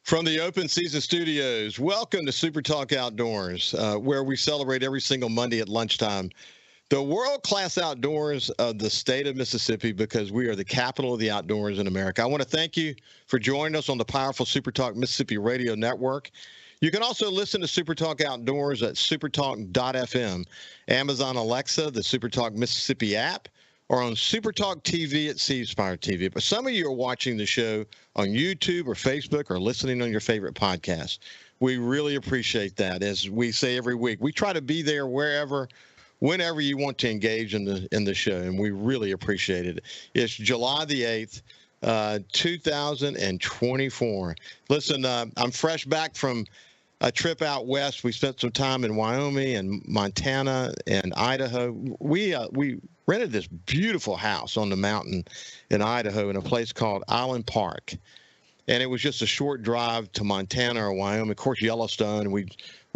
From the Open Season Studios, welcome to SuperTalk Outdoors, where we celebrate every single Monday at lunchtime the world-class outdoors of the state of Mississippi, because we are the capital of the outdoors in America. I want to thank you for joining us on the powerful SuperTalk Mississippi Radio Network. You can also listen to SuperTalk Outdoors at supertalk.fm, Amazon Alexa, the SuperTalk Mississippi app, or on SuperTalk TV at C-Spire TV. But some of you are watching the show on YouTube or Facebook or listening on your favorite podcast. We really appreciate that. As we say every week, we try to be there wherever, whenever you want to engage in the show, and we really appreciate it. It's July the 8th, 2024. Listen, I'm fresh back from a trip out west. We spent some time in Wyoming and Montana and Idaho. We rented this beautiful house on the mountain in Idaho in a place called Island Park. And it was just a short drive to Montana or Wyoming, of course, Yellowstone. We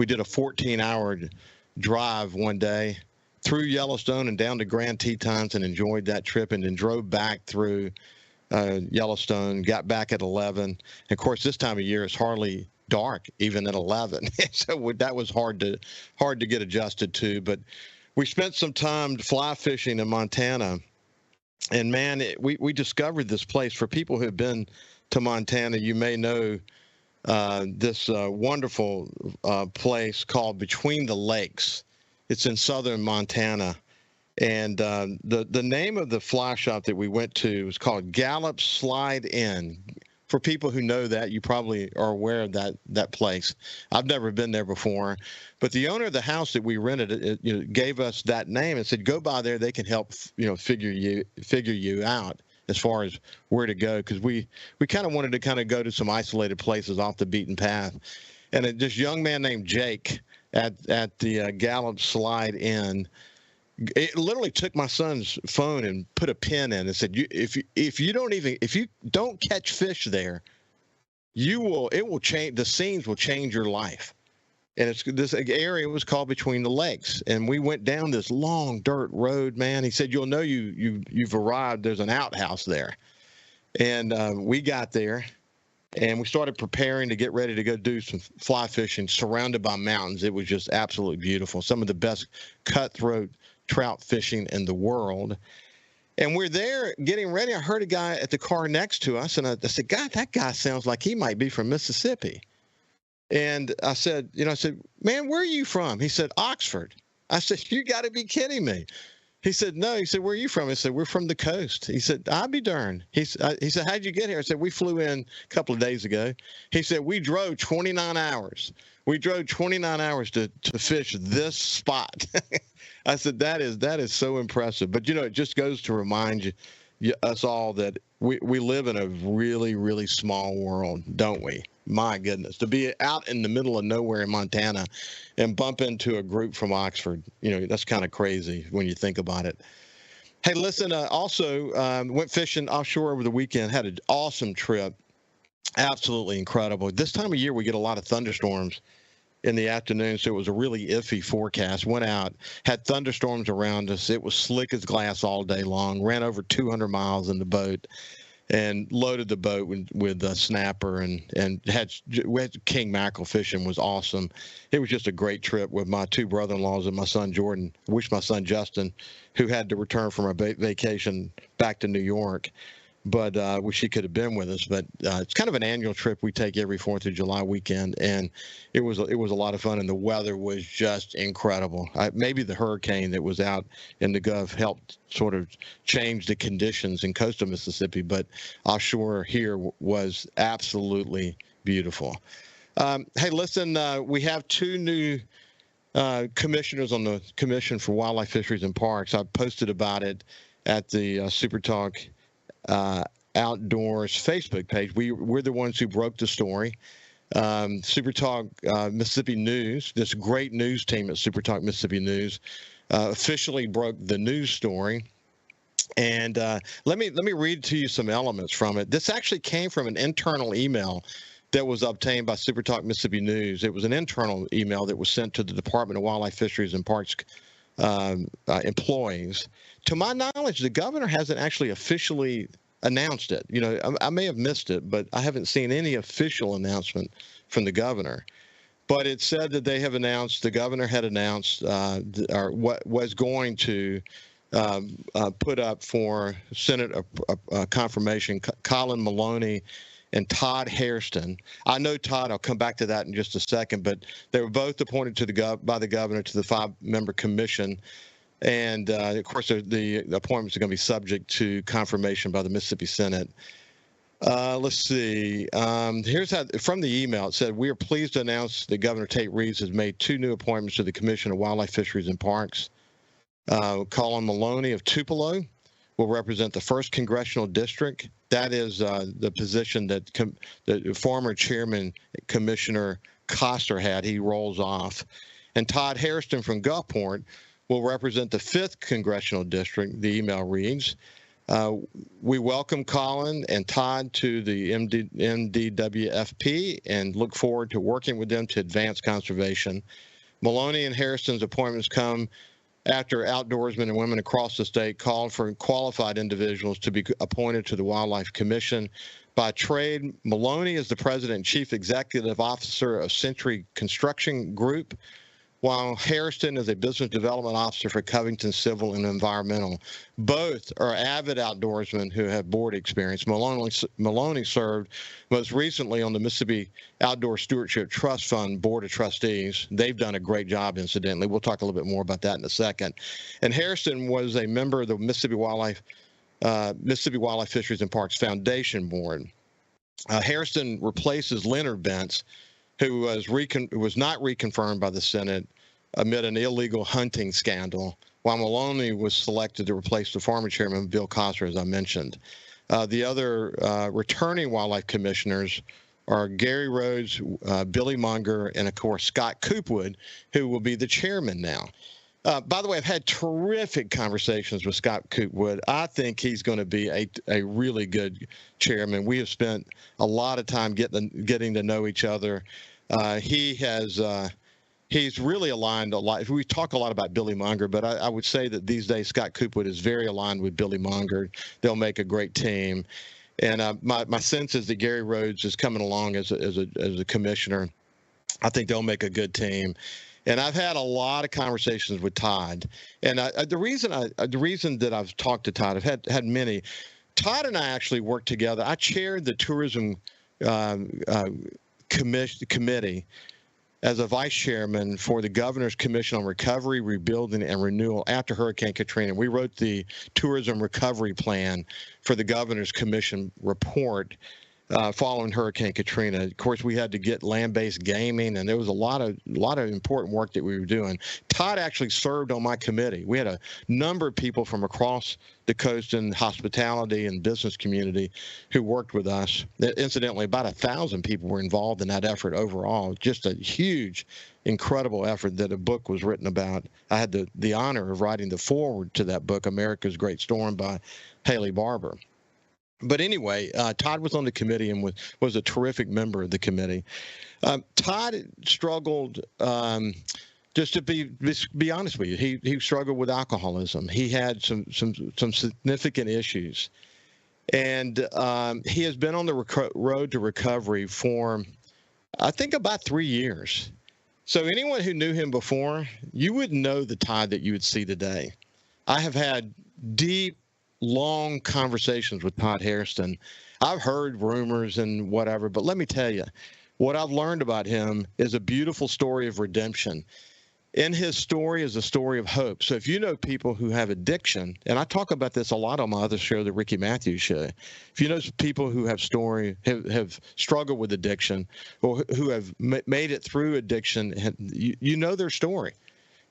did a 14-hour drive one day through Yellowstone and down to Grand Tetons and enjoyed that trip, and then drove back through Yellowstone, got back at 11. And of course, this time of year it's hardly dark even at 11. So that was hard to get adjusted to. But we spent some time fly fishing in Montana, and man, we discovered this place. For people who have been to Montana, you may know this wonderful place called Between the Lakes. It's in southern Montana, and the name of the fly shop that we went to was called Gallup Slide Inn. For people who know that, you probably are aware of that place. I've never been there before, but the owner of the house that we rented gave us that name and said, "Go by there; they can help figure you out as far as where to go," because we kind of wanted to go to some isolated places off the beaten path. And this young man named Jake at the Gallup Slide Inn, it literally took my son's phone and put a pin in and said, if you don't catch fish there, it will change, the scenes will change your life. And this area was called Between the Lakes, and we went down this long dirt road, man. He said, "You'll know you've arrived. There's an outhouse there." And we got there, and we started preparing to get ready to go do some fly fishing surrounded by mountains. It was just absolutely beautiful. Some of the best cutthroat trout fishing in the world. And we're there getting ready. I heard a guy at the car next to us, and I said, "God, that guy sounds like he might be from Mississippi." And I said, "Man, where are you from?" He said, "Oxford." I said, "You got to be kidding me." He said, "No." He said, "Where are you from?" I said, "We're from the coast." He said, "I'll be darned." He said, "How'd you get here?" I said, "We flew in a couple of days ago." He said, "We drove 29 hours. We drove 29 hours to fish this spot." I said, that is so impressive. But, it just goes to remind us all that we live in a really, really small world, don't we? My goodness, to be out in the middle of nowhere in Montana and bump into a group from Oxford, that's kind of crazy when you think about it. Hey, listen, also went fishing offshore over the weekend, had an awesome trip. Absolutely incredible. This time of year, we get a lot of thunderstorms in the afternoon, so it was a really iffy forecast. Went out, had thunderstorms around us. It was slick as glass all day long. Ran over 200 miles in the boat and loaded the boat with a snapper, and we had king mackerel fishing. Was awesome. It was just a great trip with my two brother-in-laws and my son Jordan. I wish my son Justin, who had to return from a vacation back to New York, but wish he could have been with us. But it's kind of an annual trip we take every 4th of July weekend, and it was a lot of fun, and the weather was just incredible. Maybe the hurricane that was out in the Gulf helped sort of change the conditions in coastal Mississippi, but offshore here was absolutely beautiful. Hey, listen, we have two new commissioners on the Commission for Wildlife, Fisheries, and Parks. I posted about it at the SuperTalk Outdoors Facebook page. We're the ones who broke the story. SuperTalk Mississippi News, this great news team at SuperTalk Mississippi News, officially broke the news story. And let me read to you some elements from it. This actually came from an internal email that was obtained by SuperTalk Mississippi News. It was an internal email that was sent to the Department of Wildlife, Fisheries, and Parks employees. To my knowledge, the governor hasn't actually officially announced it. You know, I may have missed it, but I haven't seen any official announcement from the governor. But it said that they have announced, the governor had announced, or what was going to put up for Senate confirmation, Colin Maloney and Todd Hairston. I know Todd, I'll come back to that in just a second, but they were both appointed to by the governor to the 5-member commission. And, of course, the appointments are going to be subject to confirmation by the Mississippi Senate. Let's see. Here's how, from the email, it said, "We are pleased to announce that Governor Tate Reeves has made 2 new appointments to the Commission of Wildlife, Fisheries, and Parks. Colin Maloney of Tupelo will represent the 1st Congressional District. That is the position that the former chairman, Commissioner Coster, had. He rolls off. And Todd Hairston from Gulfport will represent the 5th Congressional District, the email reads. We welcome Colin and Todd to the MDWFP and look forward to working with them to advance conservation. Maloney and Hairston's appointments come after outdoorsmen and women across the state called for qualified individuals to be appointed to the Wildlife Commission. By trade, Maloney is the president and chief executive officer of Century Construction Group, while Hairston is a business development officer for Covington Civil and Environmental. Both are avid outdoorsmen who have board experience. Maloney served most recently on the Mississippi Outdoor Stewardship Trust Fund Board of Trustees. They've done a great job, incidentally. We'll talk a little bit more about that in a second. And Hairston was a member of the Mississippi Wildlife Fisheries and Parks Foundation Board. Hairston replaces Leonard Bentz, who was not reconfirmed by the Senate amid an illegal hunting scandal, while Maloney was selected to replace the former chairman, Bill Coster, as I mentioned. The other returning wildlife commissioners are Gary Rhodes, Billy Munger, and, of course, Scott Coopwood, who will be the chairman now. By the way, I've had terrific conversations with Scott Coopwood. I think he's going to be a really good chairman. We have spent a lot of time getting to know each other. He's really aligned a lot. We talk a lot about Billy Munger, but I would say that these days Scott Coopwood is very aligned with Billy Munger. They'll make a great team. And my sense is that Gary Rhodes is coming along as a commissioner. I think they'll make a good team. And I've had a lot of conversations with Todd. And the reason that I've talked to Todd, I've had many. Todd and I actually worked together. I chaired the tourism committee as a vice chairman for the Governor's Commission on Recovery, Rebuilding, and Renewal after Hurricane Katrina. We wrote the tourism recovery plan for the Governor's Commission report following Hurricane Katrina. Of course, we had to get land-based gaming, and there was a lot of important work that we were doing. Todd actually served on my committee. We had a number of people from across the coast in hospitality and business community who worked with us. Incidentally, about 1,000 people were involved in that effort overall. Just a huge, incredible effort that a book was written about. I had the honor of writing the foreword to that book, America's Great Storm, by Haley Barber. But anyway, Todd was on the committee and was a terrific member of the committee. Todd struggled, just to be honest with you, he struggled with alcoholism. He had some significant issues. And he has been on the road to recovery for, I think, about 3 years. So anyone who knew him before, you wouldn't know the Todd that you would see today. I have had deep, long conversations with Todd Hairston. I've heard rumors and whatever, but let me tell you, what I've learned about him is a beautiful story of redemption. In his story is a story of hope. So if you know people who have addiction, and I talk about this a lot on my other show, the Ricky Matthews Show, if you know people who have struggled with addiction or who have made it through addiction, you know their story.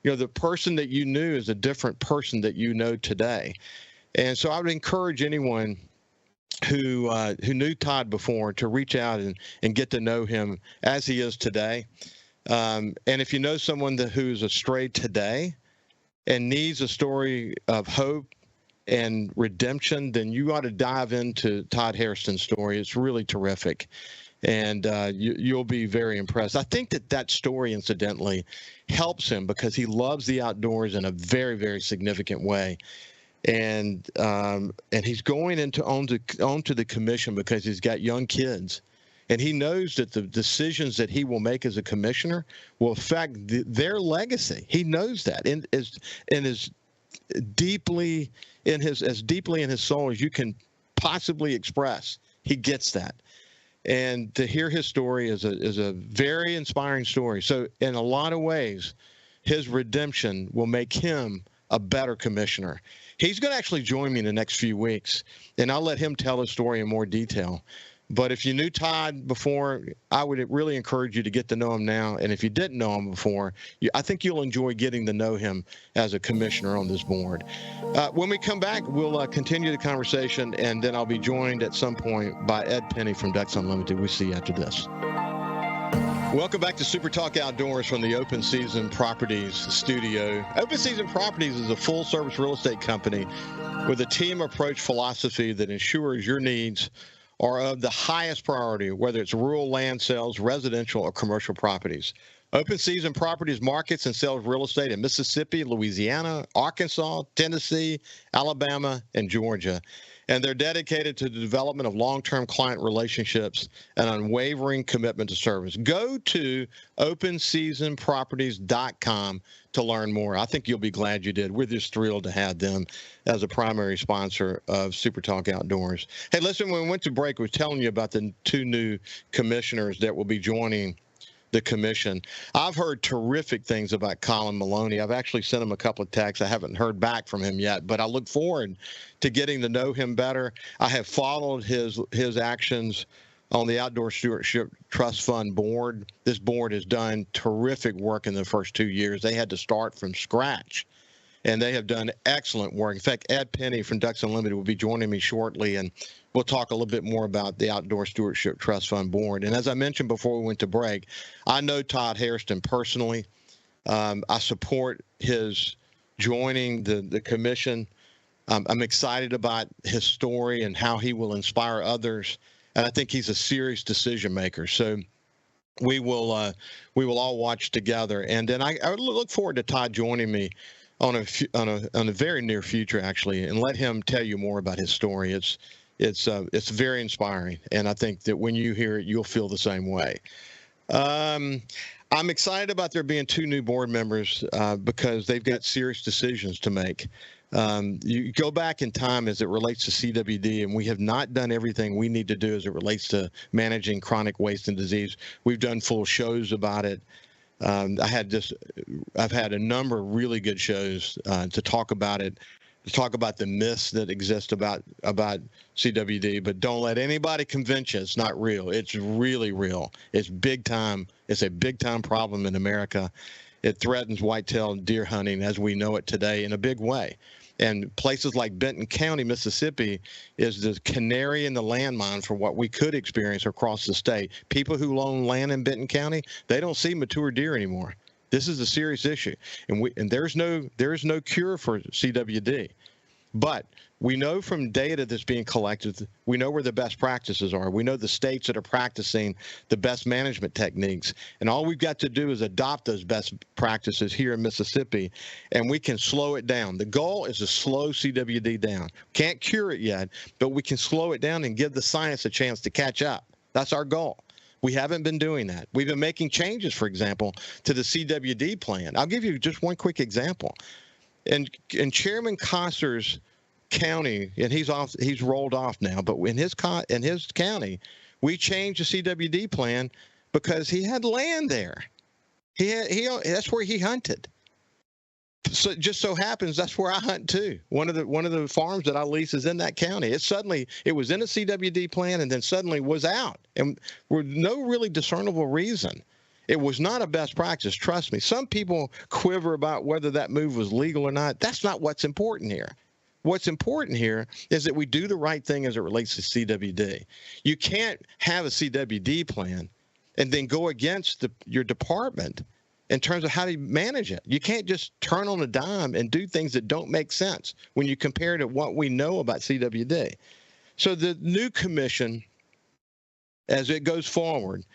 You know, the person that you knew is a different person that you know today. And so I would encourage anyone who knew Todd before to reach out and get to know him as he is today. And if you know someone who's astray today and needs a story of hope and redemption, then you ought to dive into Todd Hairston's story. It's really terrific. And you'll be very impressed. I think that story, incidentally, helps him because he loves the outdoors in a very, very significant way. and he's going onto the commission because he's got young kids, and he knows that the decisions that he will make as a commissioner will affect their legacy. He knows that, and as deeply in his soul as you can possibly express. He gets that. And to hear his story is a very inspiring story. So in a lot of ways, his redemption will make him a better commissioner. He's going to actually join me in the next few weeks, and I'll let him tell his story in more detail. But if you knew Todd before, I would really encourage you to get to know him now. And if you didn't know him before, I think you'll enjoy getting to know him as a commissioner on this board. When we come back, we'll continue the conversation, and then I'll be joined at some point by Ed Penny from Ducks Unlimited. We'll see you after this. Welcome back to Super Talk Outdoors from the Open Season Properties studio. Open Season Properties is a full-service real estate company with a team approach philosophy that ensures your needs are of the highest priority, whether it's rural land sales, residential, or commercial properties. Open Season Properties markets and sells real estate in Mississippi, Louisiana, Arkansas, Tennessee, Alabama, and Georgia. And they're dedicated to the development of long-term client relationships and unwavering commitment to service. Go to openseasonproperties.com to learn more. I think you'll be glad you did. We're just thrilled to have them as a primary sponsor of Super Talk Outdoors. Hey, listen, when we went to break, we were telling you about the two new commissioners that will be joining the commission. I've heard terrific things about Colin Maloney. I've actually sent him a couple of texts. I haven't heard back from him yet, but I look forward to getting to know him better. I have followed his actions on the Outdoor Stewardship Trust Fund board. This board has done terrific work in the first 2 years. They had to start from scratch, and they have done excellent work. In fact, Ed Penny from Ducks Unlimited will be joining me shortly, and we'll talk a little bit more about the Outdoor Stewardship Trust Fund board. And as I mentioned before we went to break, I know Todd Hairston personally. I support his joining the commission. I'm excited about his story and how he will inspire others. And I think he's a serious decision maker. So we will all watch together. And then I would look forward to Todd joining me on a very near future, actually, and let him tell you more about his story. It's very inspiring, and I think that when you hear it, you'll feel the same way. I'm excited about there being two new board members because they've got serious decisions to make. You go back in time as it relates to CWD, and we have not done everything we need to do as it relates to managing chronic waste and disease. We've done full shows about it. I've had a number of really good shows to talk about it, to talk about the myths that exist about CWD, but don't let anybody convince you it's not real. It's really real. It's big time. It's a big time problem in America. It threatens whitetail deer hunting as we know it today in a big way. And places like Benton County, Mississippi, is the canary in the landmine for what we could experience across the state. People who own land in Benton County, they don't see mature deer anymore. This is a serious issue, and there is no cure for CWD. But we know from data that's being collected, we know where the best practices are. We know the states that are practicing the best management techniques. And all we've got to do is adopt those best practices here in Mississippi, and we can slow it down. The goal is to slow CWD down. Can't cure it yet, but we can slow it down and give the science a chance to catch up. That's our goal. We haven't been doing that. We've been making changes, for example, to the CWD plan. I'll give you just one quick example. In Chairman Kosser's county, and he's rolled off now, but in his county, we changed the CWD plan because he had land there. That's where he hunted. So it just so happens that's where I hunt too. One of the farms that I lease is in that county. It was in a CWD plan and then suddenly was out, and with no really discernible reason. It was not a best practice. Trust me. Some people quiver about whether that move was legal or not. That's not what's important here. What's important here is that we do the right thing as it relates to CWD. You can't have a CWD plan and then go against your department in terms of how to manage it. You can't just turn on a dime and do things that don't make sense when you compare it to what we know about CWD. So the new commission, as it goes forward,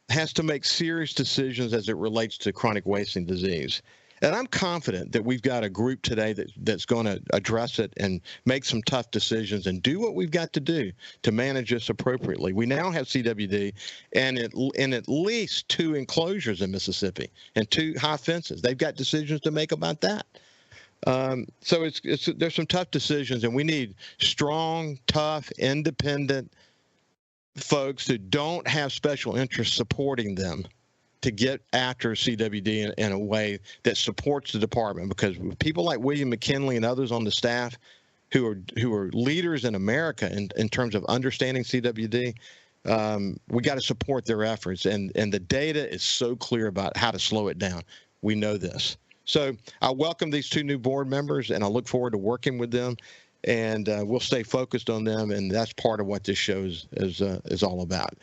has to make serious decisions as it relates to chronic wasting disease. And I'm confident that we've got a group today that's going to address it and make some tough decisions and do what we've got to do to manage this appropriately. We now have CWD and at least 2 enclosures in Mississippi and 2 high fences. They've got decisions to make about that. So there's some tough decisions, and we need strong, tough, independent folks who don't have special interests supporting them to get after CWD in a way that supports the department. Because people like William McKinley and others on the staff who are leaders in America in terms of understanding CWD, we got to support their efforts. And the data is so clear about how to slow it down. We know this. So I welcome these 2 new board members, and I look forward to working with them. And we'll stay focused on them, and that's part of what this show is all about.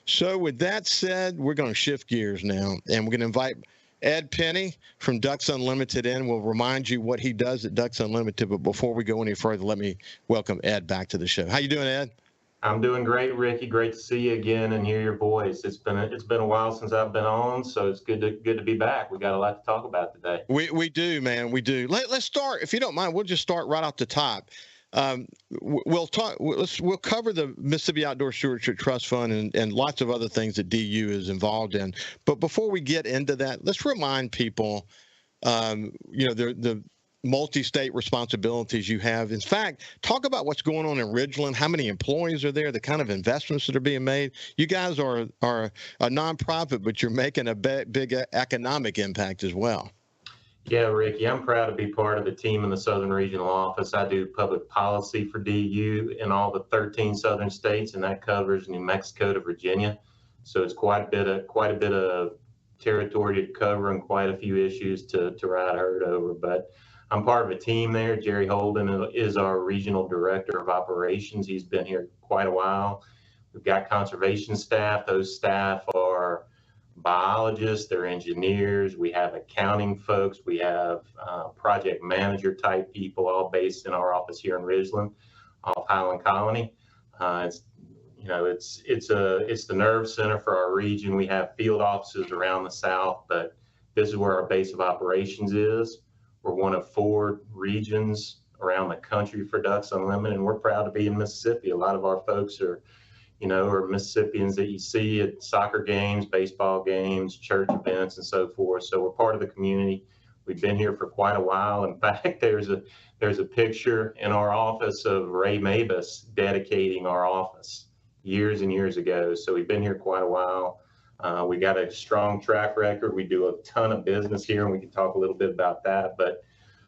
So with that said, we're going to shift gears now, and we're going to invite Ed Penny from Ducks Unlimited in. We'll remind you what he does at Ducks Unlimited, but before we go any further, let me welcome Ed back to the show. How you doing, Ed? I'm doing great, Ricky. Great to see you again and hear your voice. It's been a while since I've been on, so it's good to be back. We got a lot to talk about today. We do, man. We do. Let's start, if you don't mind. We'll just start right off the top. We'll cover the Mississippi Outdoor Stewardship Trust Fund and lots of other things that DU is involved in. But before we get into that, let's remind people, the multi-state responsibilities you have. In fact, talk about what's going on in Ridgeland, how many employees are there, the kind of investments that are being made. You guys are a nonprofit, but you're making a big economic impact as well. Yeah, Ricky, I'm proud to be part of the team in the Southern Regional Office. I do public policy for DU in all the 13 southern states, and that covers New Mexico to Virginia. So it's quite a bit of territory to cover and quite a few issues to ride herd over. But I'm part of a team there. Jerry Holden is our regional director of operations. He's been here quite a while. We've got conservation staff. Those staff are biologists, they're engineers. We have accounting folks. We have project manager type people, all based in our office here in Ridgeland, off Highland Colony. It's the nerve center for our region. We have field offices around the South, but this is where our base of operations is. We're one of 4 regions around the country for Ducks Unlimited, and we're proud to be in Mississippi. A lot of our folks are Mississippians that you see at soccer games, baseball games, church events, and so forth. So we're part of the community. We've been here for quite a while. In fact, there's a picture in our office of Ray Mabus dedicating our office years and years ago. So we've been here quite a while. We got a strong track record. We do a ton of business here, and we can talk a little bit about that. But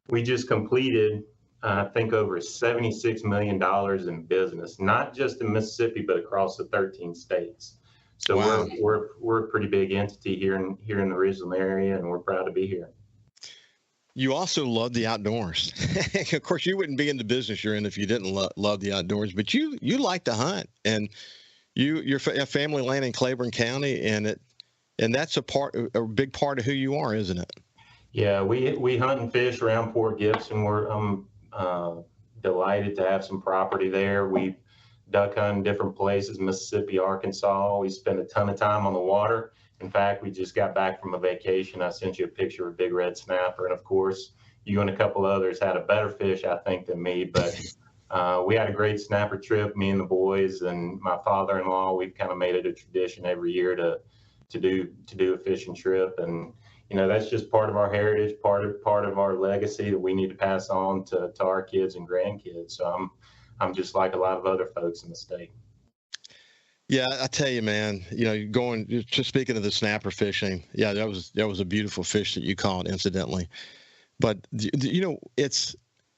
we just completed, I think, over $76 million in business, not just in Mississippi, but across the 13 states. So wow. We're a pretty big entity here in the Ridgeland area, and we're proud to be here. You also love the outdoors. Of course, you wouldn't be in the business you're in if you didn't love the outdoors. But you like to hunt, and your family land in Claiborne County, and that's a big part of who you are, isn't it? Yeah, we hunt and fish around Port Gibson. I'm delighted to have some property there. We duck hunt in different places, Mississippi, Arkansas. We spend a ton of time on the water. In fact, we just got back from a vacation. I sent you a picture of a big red snapper. And of course, you and a couple others had a better fish, I think, than me. But we had a great snapper trip, me and the boys and my father-in-law. We've kind of made it a tradition every year to do a fishing trip. And, that's just part of our heritage, part of our legacy that we need to pass on to our kids and grandkids. So I'm just like a lot of other folks in the state. Yeah, I tell you, man, just speaking of the snapper fishing, yeah, that was a beautiful fish that you caught, incidentally. But, it's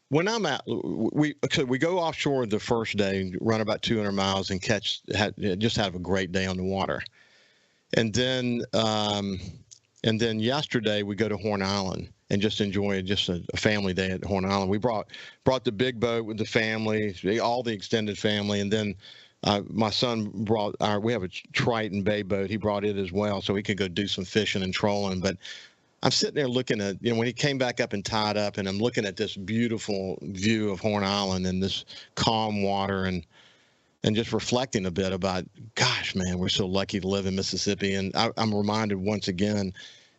when I'm out, we go offshore the first day, run about 200 miles and just have a great day on the water. And then yesterday we go to Horn Island and just enjoy a family day at Horn Island. We brought the big boat with the family, all the extended family, and then my son we have a Triton Bay boat. He brought it as well, so we could go do some fishing and trolling. But I'm sitting there looking at, when he came back up and tied up, and I'm looking at this beautiful view of Horn Island and this calm water and just reflecting a bit about, gosh, man, we're so lucky to live in Mississippi. And I'm reminded once again,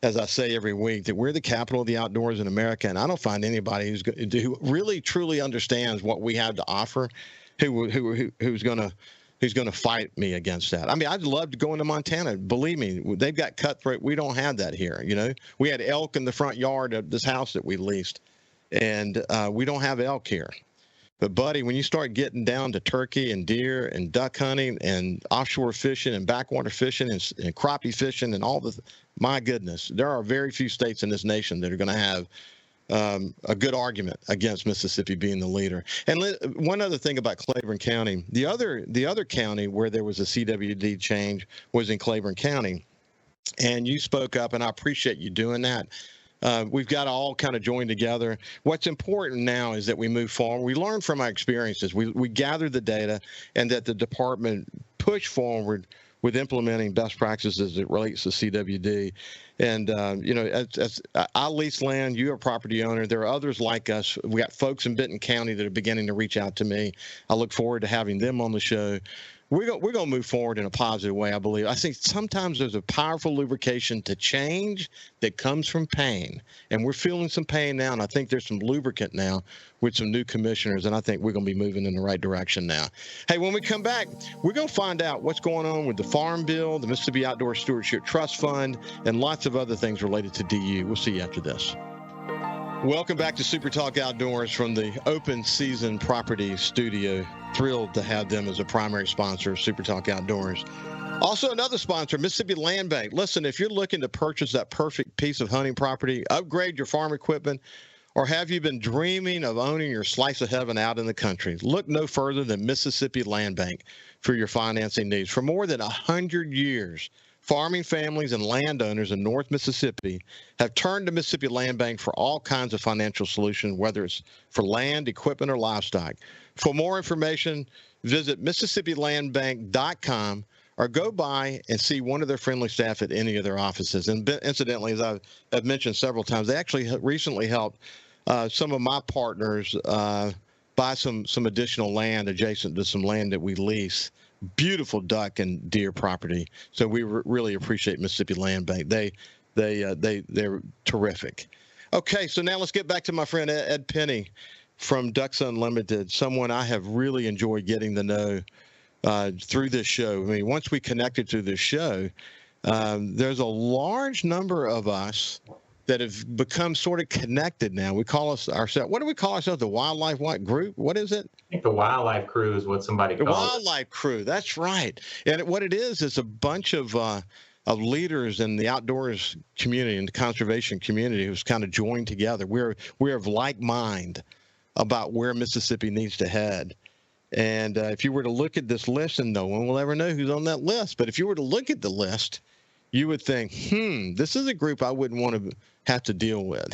as I say every week, that we're the capital of the outdoors in America, and I don't find anybody who really truly understands what we have to offer, who's going to fight me against that. I mean, I'd love to go into Montana. Believe me, they've got cutthroat. We don't have that here. You know, we had elk in the front yard of this house that we leased, and we don't have elk here. But, buddy, when you start getting down to turkey and deer and duck hunting and offshore fishing and backwater fishing and crappie fishing and all my goodness, there are very few states in this nation that are going to have a good argument against Mississippi being the leader. And one other thing about Claiborne County, the other county where there was a CWD change was in Claiborne County. And you spoke up, and I appreciate you doing that. We've got to all kind of join together. What's important now is that we move forward. We learn from our experiences. We gather the data, and that the department push forward with implementing best practices as it relates to CWD. And, you know, I lease land. You're a property owner. There are others like us. We got folks in Benton County that are beginning to reach out to me. I look forward to having them on the show. We're going to move forward in a positive way, I believe. I think sometimes there's a powerful lubrication to change that comes from pain. And we're feeling some pain now, and I think there's some lubricant now with some new commissioners, and I think we're going to be moving in the right direction now. Hey, when we come back, we're going to find out what's going on with the Farm Bill, the Mississippi Outdoor Stewardship Trust Fund, and lots of other things related to DU. We'll see you after this. Welcome back to SuperTalk Outdoors from the Open Season Property Studio. Thrilled to have them as a primary sponsor of SuperTalk Outdoors. Also, another sponsor, Mississippi Land Bank. Listen, if you're looking to purchase that perfect piece of hunting property, upgrade your farm equipment, or have you been dreaming of owning your slice of heaven out in the country, look no further than Mississippi Land Bank for your financing needs. For more than 100 years, farming families and landowners in North Mississippi have turned to Mississippi Land Bank for all kinds of financial solutions, whether it's for land, equipment, or livestock. For more information, visit MississippiLandBank.com or go by and see one of their friendly staff at any of their offices. And incidentally, as I've mentioned several times, they actually recently helped some of my partners buy some additional land adjacent to some land that we lease. Beautiful duck and deer property. So we really appreciate Mississippi Land Bank. They're terrific. Okay, so now let's get back to my friend Ed Penny from Ducks Unlimited, someone I have really enjoyed getting to know through this show. I mean, once we connected through this show, there's a large number of us that have become sort of connected now. We call ourselves, what do we call ourselves? The Wildlife Group? What is it? I think the Wildlife Crew is what somebody calls it. The Wildlife Crew, that's right. And what it is a bunch of leaders in the outdoors community and the conservation community who's kind of joined together. We're of like mind about where Mississippi needs to head. And if you were to look at this list, and no one will ever know who's on that list, but if you were to look at the list, you would think, this is a group I wouldn't want to have to deal with.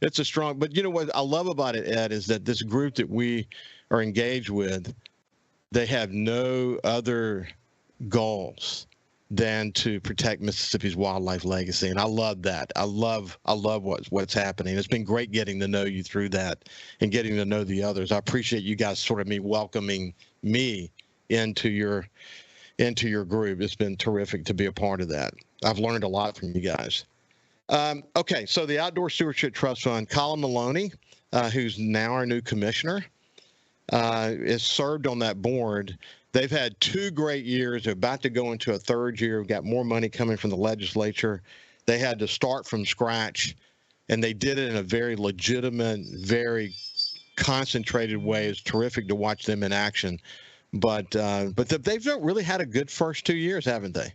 It's a strong, but you know what I love about it, Ed, is that this group that we are engaged with, they have no other goals than to protect Mississippi's wildlife legacy. And I love that. I love what's happening. It's been great getting to know you through that and getting to know the others. I appreciate you guys sort of welcoming me into your group. It's been terrific to be a part of that. I've learned a lot from you guys. Okay, so the Outdoor Stewardship Trust Fund, Colin Maloney, who's now our new commissioner, is served on that board. They've had 2 great years. They're about to go into a 3rd year. We've got more money coming from the legislature. They had to start from scratch, and they did it in a very legitimate, very concentrated way. It's terrific to watch them in action. But they've really had a good first 2 years, haven't they?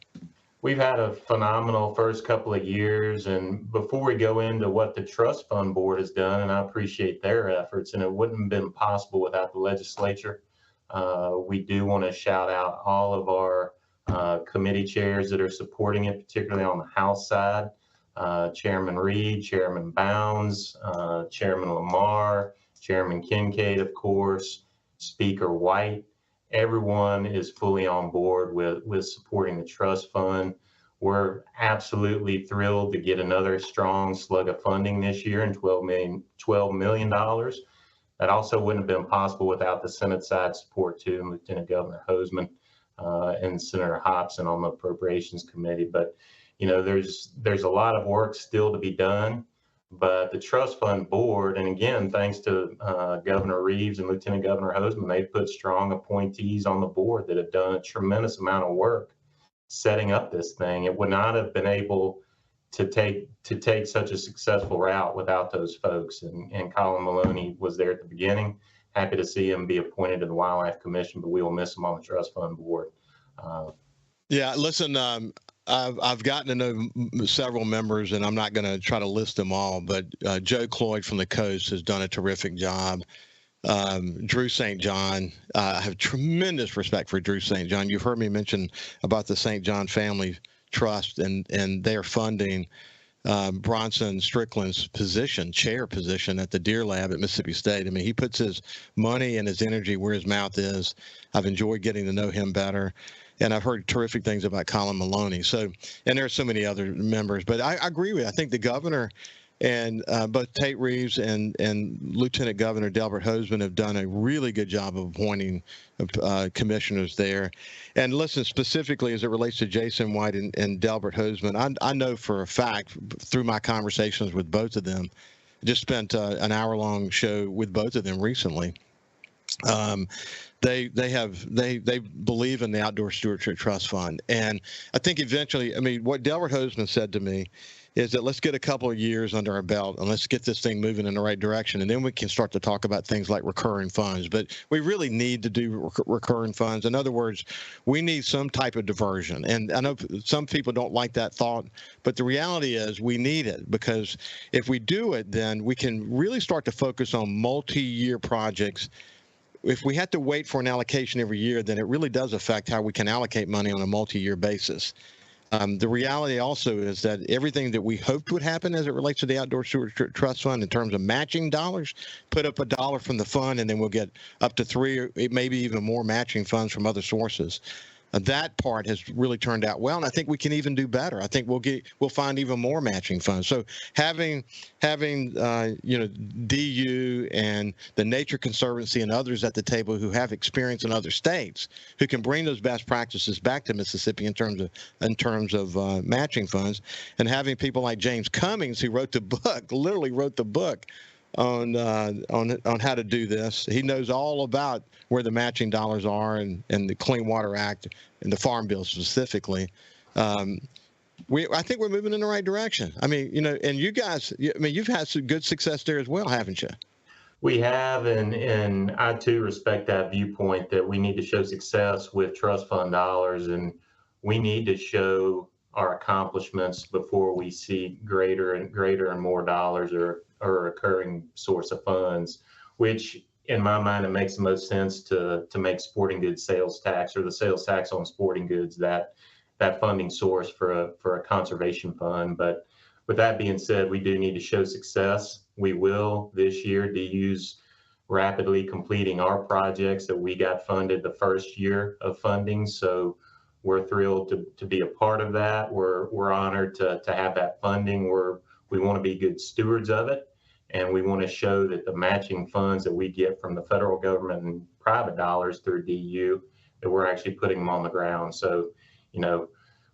We've had a phenomenal first couple of years. And before we go into what the Trust Fund Board has done, and I appreciate their efforts, and it wouldn't have been possible without the legislature, we do want to shout out all of our committee chairs that are supporting it, particularly on the House side. Chairman Reed, Chairman Bounds, Chairman Lamar, Chairman Kincaid, of course, Speaker White. Everyone is fully on board with supporting the trust fund. We're absolutely thrilled to get another strong slug of funding this year and $12 million. That also wouldn't have been possible without the Senate side support too, Lieutenant Governor Hoseman and Senator Hobson on the Appropriations Committee. But there's a lot of work still to be done, but the trust fund board, and again, thanks to Governor Reeves and Lieutenant Governor Hoseman, they've put strong appointees on the board that have done a tremendous amount of work setting up this thing. It would not have been able to take such a successful route without those folks. And Colin Maloney was there at the beginning. Happy to see him be appointed to the Wildlife Commission, but we will miss him on the trust fund board. Yeah, listen, I've gotten to know several members, and I'm not going to try to list them all, but Joe Cloyd from the Coast has done a terrific job. Drew St. John, I have tremendous respect for Drew St. John. You've heard me mention about the St. John Family Trust and their funding Bronson Strickland's chair position at the Deer Lab at Mississippi State. I mean, he puts his money and his energy where his mouth is. I've enjoyed getting to know him better. And I've heard terrific things about Colin Maloney. So, and there are so many other members, but I agree with you. I think the governor and both Tate Reeves and Lieutenant Governor Delbert Hoseman have done a really good job of appointing commissioners there. And listen, specifically as it relates to Jason White and Delbert Hoseman, I know for a fact through my conversations with both of them, just spent an hour-long show with both of them recently. They believe in the Outdoor Stewardship Trust Fund. And I think eventually, I mean, what Delbert Hoseman said to me is that let's get a couple of years under our belt and let's get this thing moving in the right direction. And then we can start to talk about things like recurring funds. But we really need to do recurring funds. In other words, we need some type of diversion. And I know some people don't like that thought, but the reality is we need it, because if we do it, then we can really start to focus on multi-year projects. If we have to wait for an allocation every year, then it really does affect how we can allocate money on a multi-year basis. The reality also is that everything that we hoped would happen as it relates to the Outdoor Stewardship Trust Fund in terms of matching dollars, put up $1 from the fund, and then we'll get up to 3 or maybe even more matching funds from other sources. That part has really turned out well, and I think we can even do better. I think we'll find even more matching funds. So having DU and the Nature Conservancy and others at the table who have experience in other states, who can bring those best practices back to Mississippi in terms of matching funds, and having people like James Cummings, who literally wrote the book on how to do this. He knows all about where the matching dollars are and the Clean Water Act and the Farm Bill specifically. I think we're moving in the right direction. I mean, and you guys, you've had some good success there as well, haven't you? We have, and I too respect that viewpoint that we need to show success with trust fund dollars, and we need to show our accomplishments before we see greater and more dollars or a recurring source of funds, which in my mind, it makes the most sense to make sporting goods sales tax, or the sales tax on sporting goods, that funding source for a conservation fund. But with that being said, we do need to show success. We will this year. DU's rapidly completing our projects that we got funded the first year of funding. So we're thrilled to be a part of that. We're honored to have that funding. We want to be good stewards of it. And we want to show that the matching funds that we get from the federal government and private dollars through DU, that we're actually putting them on the ground. So,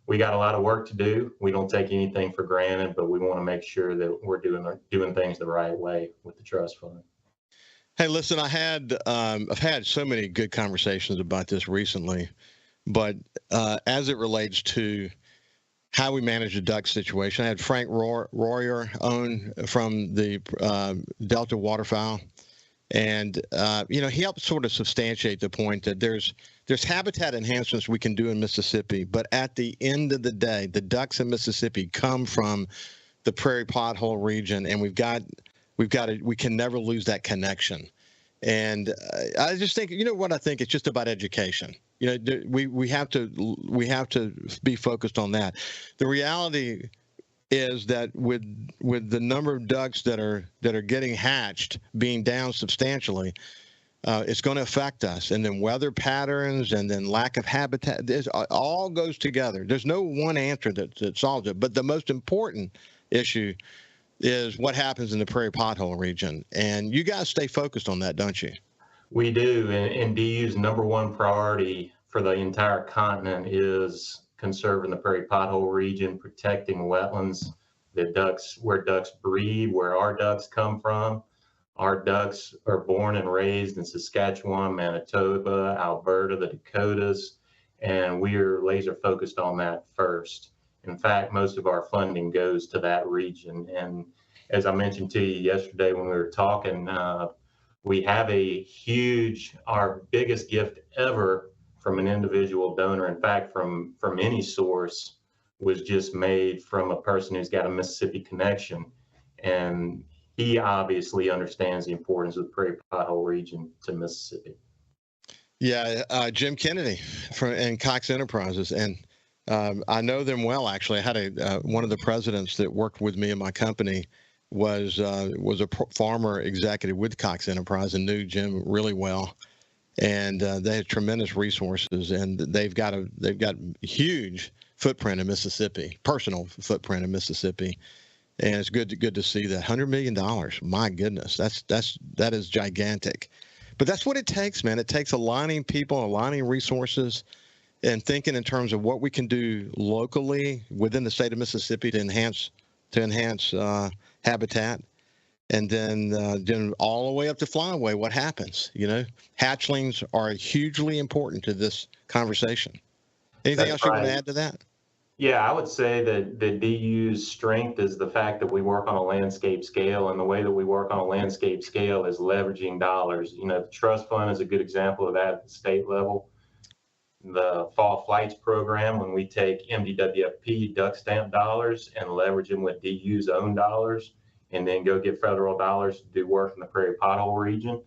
we got a lot of work to do. We don't take anything for granted, but we want to make sure that we're doing things the right way with the trust fund. Hey, listen, I've had so many good conversations about this recently, but as it relates to how we manage the duck situation, I had Frank Royer on from the Delta Waterfowl, and he helped sort of substantiate the point that there's habitat enhancements we can do in Mississippi, but at the end of the day, the ducks in Mississippi come from the prairie pothole region, and we can never lose that connection. And I just think, I think it's just about education. We have to be focused on that. The reality is that with the number of ducks that are getting hatched being down substantially, it's going to affect us. And then weather patterns, and then lack of habitat. This all goes together. There's no one answer that solves it. But the most important issue is what happens in the prairie pothole region. And you guys stay focused on that, don't you? We do. And DU's number one priority for the entire continent is conserving the prairie pothole region, protecting wetlands, where ducks breed, where our ducks come from. Our ducks are born and raised in Saskatchewan, Manitoba, Alberta, the Dakotas, and we are laser focused on that first. In fact, most of our funding goes to that region. And as I mentioned to you yesterday when we were talking, we have our biggest gift ever from an individual donor, in fact, from any source, was just made from a person who's got a Mississippi connection. And he obviously understands the importance of the prairie pothole region to Mississippi. Yeah, Jim Kennedy and Cox Enterprises, and I know them well. Actually, I had one of the presidents that worked with me in my company was a farmer executive with Cox Enterprise and knew Jim really well, and they have tremendous resources, and they've got huge footprint in Mississippi, personal footprint in Mississippi. And it's good to see that $100 million. My goodness, that is gigantic. But that's what it takes, man. It takes aligning people, aligning resources, and thinking in terms of what we can do locally within the state of Mississippi to enhance habitat, and then all the way up to flyaway. What happens? Hatchlings are hugely important to this conversation. Anything else you want to add to that? Yeah, I would say that the DU's strength is the fact that we work on a landscape scale, and the way that we work on a landscape scale is leveraging dollars. The trust fund is a good example of that at the state level. The fall flights program, when we take MDWFP duck stamp dollars and leverage them with DU's own dollars, and then go get federal dollars to do work in the prairie pothole region.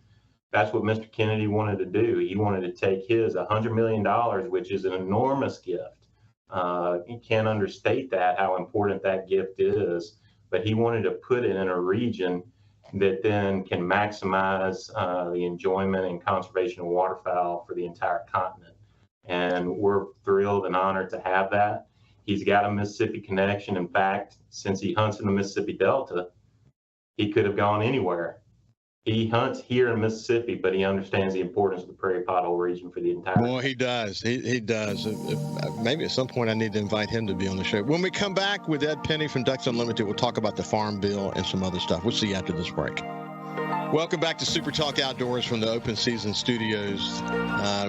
That's what Mr. Kennedy wanted to do. He wanted to take his $100 million, which is an enormous gift. You can't understate how important that gift is, but he wanted to put it in a region that then can maximize the enjoyment and conservation of waterfowl for the entire continent. And we're thrilled and honored to have that. He's got a Mississippi connection. In fact, since he hunts in the Mississippi Delta, he could have gone anywhere. He hunts here in Mississippi, but he understands the importance of the prairie pothole region for the entire. Well, he does. He does. Maybe at some point I need to invite him to be on the show. When we come back with Ed Penny from Ducks Unlimited, we'll talk about the Farm Bill and some other stuff. We'll see you after this break. Welcome back to Super Talk Outdoors from the Open Season Studios.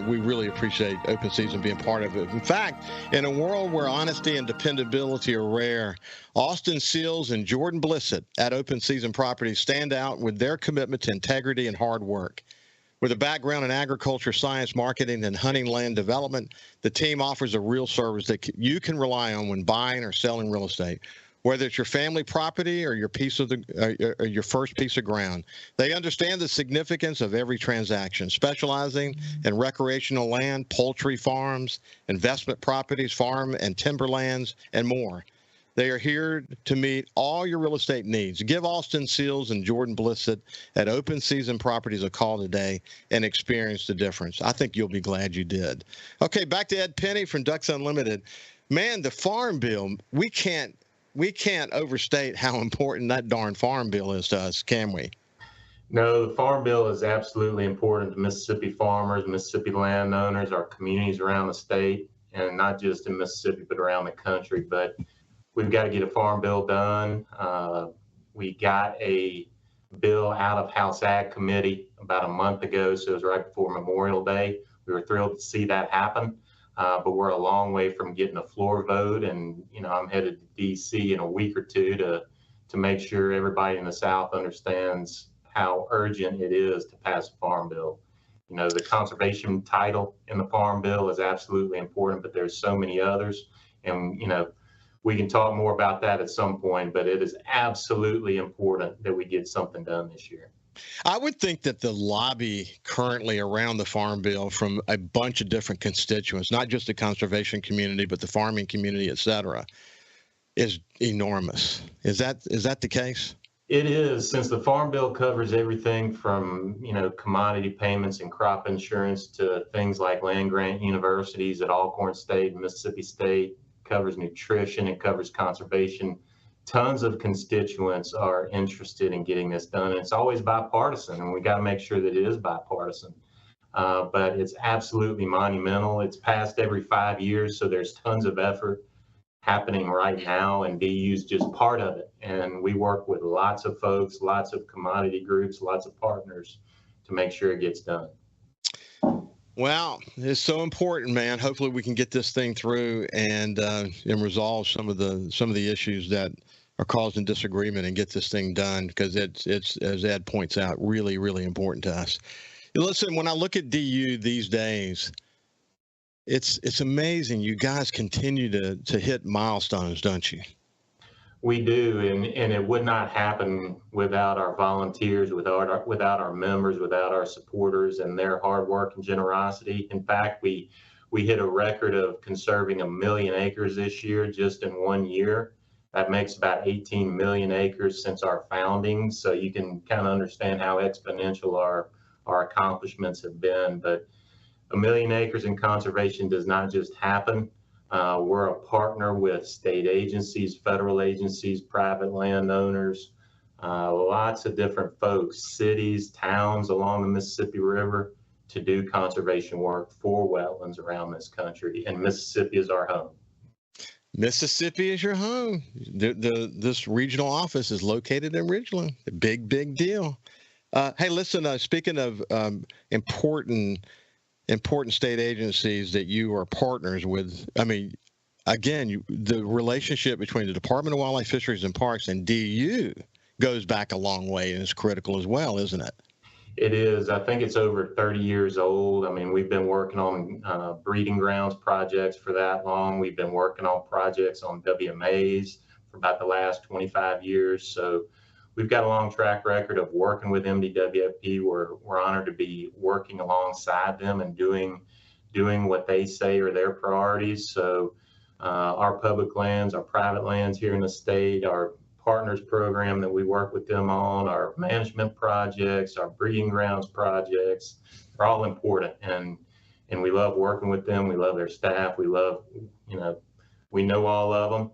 We really appreciate Open Season being part of it. In fact, in a world where honesty and dependability are rare, Austin Seals and Jordan Blissett at Open Season Properties stand out with their commitment to integrity and hard work. With a background in agriculture, science, marketing, and hunting land development, the team offers a real service that you can rely on when buying or selling real estate. Whether it's your family property or your your first piece of ground, they understand the significance of every transaction, specializing in recreational land, poultry farms, investment properties, farm and timberlands, and more. They are here to meet all your real estate needs. Give Austin Seals and Jordan Blissett at Open Season Properties a call today and experience the difference. I think you'll be glad you did. Okay, back to Ed Penny from Ducks Unlimited. Man, the Farm Bill, we can't overstate how important that darn Farm Bill is to us, can we? No, the Farm Bill is absolutely important to Mississippi farmers, Mississippi landowners, our communities around the state, and not just in Mississippi, but around the country. But we've got to get a Farm Bill done. We got a bill out of House Ag Committee about a month ago, so it was right before Memorial Day. We were thrilled to see that happen. But we're a long way from getting a floor vote, and I'm headed to D.C. in a week or two to make sure everybody in the South understands how urgent it is to pass a Farm Bill. The conservation title in the Farm Bill is absolutely important, but there's so many others, and we can talk more about that at some point. But it is absolutely important that we get something done this year. I would think that the lobby currently around the Farm Bill from a bunch of different constituents, not just the conservation community, but the farming community, et cetera, is enormous. Is that the case? It is, since the Farm Bill covers everything from, commodity payments and crop insurance to things like land grant universities at Alcorn State and Mississippi State, covers nutrition, it covers conservation. Tons of constituents are interested in getting this done. And it's always bipartisan, and we got to make sure that it is bipartisan. but it's absolutely monumental. It's passed every 5 years, so there's tons of effort happening right now, and DU's just part of it. And we work with lots of folks, lots of commodity groups, lots of partners to make sure it gets done. Well, it's so important, man. Hopefully we can get this thing through and resolve some of the issues that are causing disagreement and get this thing done, because it's as Ed points out, really, really important to us. Listen, when I look at DU these days, it's amazing. You guys continue to hit milestones, don't you? We do, and it would not happen without our volunteers, without our members, without our supporters and their hard work and generosity. In fact, we hit a record of conserving 1 million acres this year, just in 1 year. That makes about 18 million acres since our founding. So you can kind of understand how exponential our accomplishments have been. But 1 million acres in conservation does not just happen. We're a partner with state agencies, federal agencies, private landowners, lots of different folks, cities, towns along the Mississippi River to do conservation work for wetlands around this country. And Mississippi is our home. Mississippi is your home. This regional office is located in Ridgeland. A big, big deal. Hey, listen, speaking of important state agencies that you are partners with, I mean, again, the relationship between the Department of Wildlife, Fisheries, and Parks and DU goes back a long way and is critical as well, isn't it? It is. I think it's over 30 years old. I mean, we've been working on breeding grounds projects for that long. We've been working on projects on WMAs for about the last 25 years. So we've got a long track record of working with MDWFP. We're honored to be working alongside them and doing what they say are their priorities. So our public lands, our private lands here in the state, our partners program that we work with them on, our management projects, our breeding grounds projects, they're all important. And we love working with them. We love their staff. We love, we know all of them,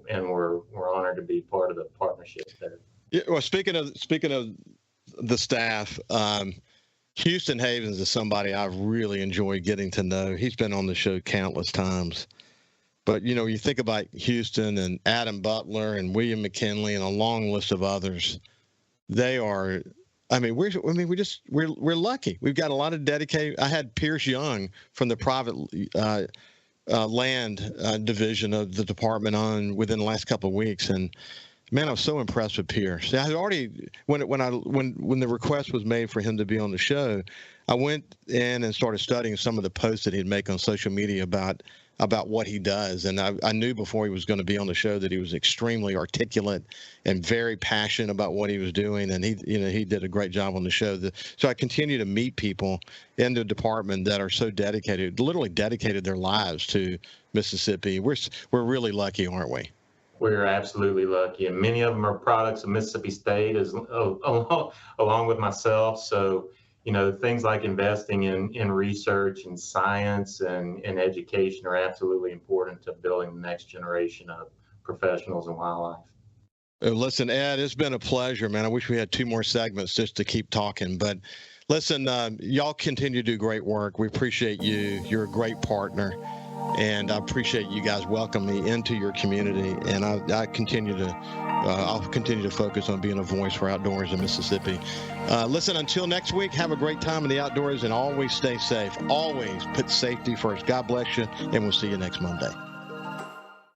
and we're honored to be part of the partnership there. Yeah, well, speaking of the staff, Houston Havens is somebody I've really enjoyed getting to know. He's been on the show countless times. But, you think about Houston and Adam Butler and William McKinley and a long list of others. They are, we're lucky. We've got a lot of dedicated. I had Pierce Young from the private land division of the department on within the last couple of weeks. And man, I was so impressed with Pierce. I had already, when the request was made for him to be on the show, I went in and started studying some of the posts that he'd make on social media about what he does. And I knew before he was going to be on the show that he was extremely articulate and very passionate about what he was doing. And he did a great job on the show. So I continue to meet people in the department that are so dedicated, literally dedicated their lives to Mississippi. We're really lucky, aren't we? We're absolutely lucky. And many of them are products of Mississippi State along with myself. So, things like investing in research and science and education are absolutely important to building the next generation of professionals in wildlife. Listen, Ed, it's been a pleasure, man. I wish we had 2 more segments just to keep talking. But listen, y'all continue to do great work. We appreciate you. You're a great partner. And I appreciate you guys welcoming me into your community. And I'll continue to focus on being a voice for outdoors in Mississippi. Listen, until next week, have a great time in the outdoors and always stay safe. Always put safety first. God bless you, and we'll see you next Monday.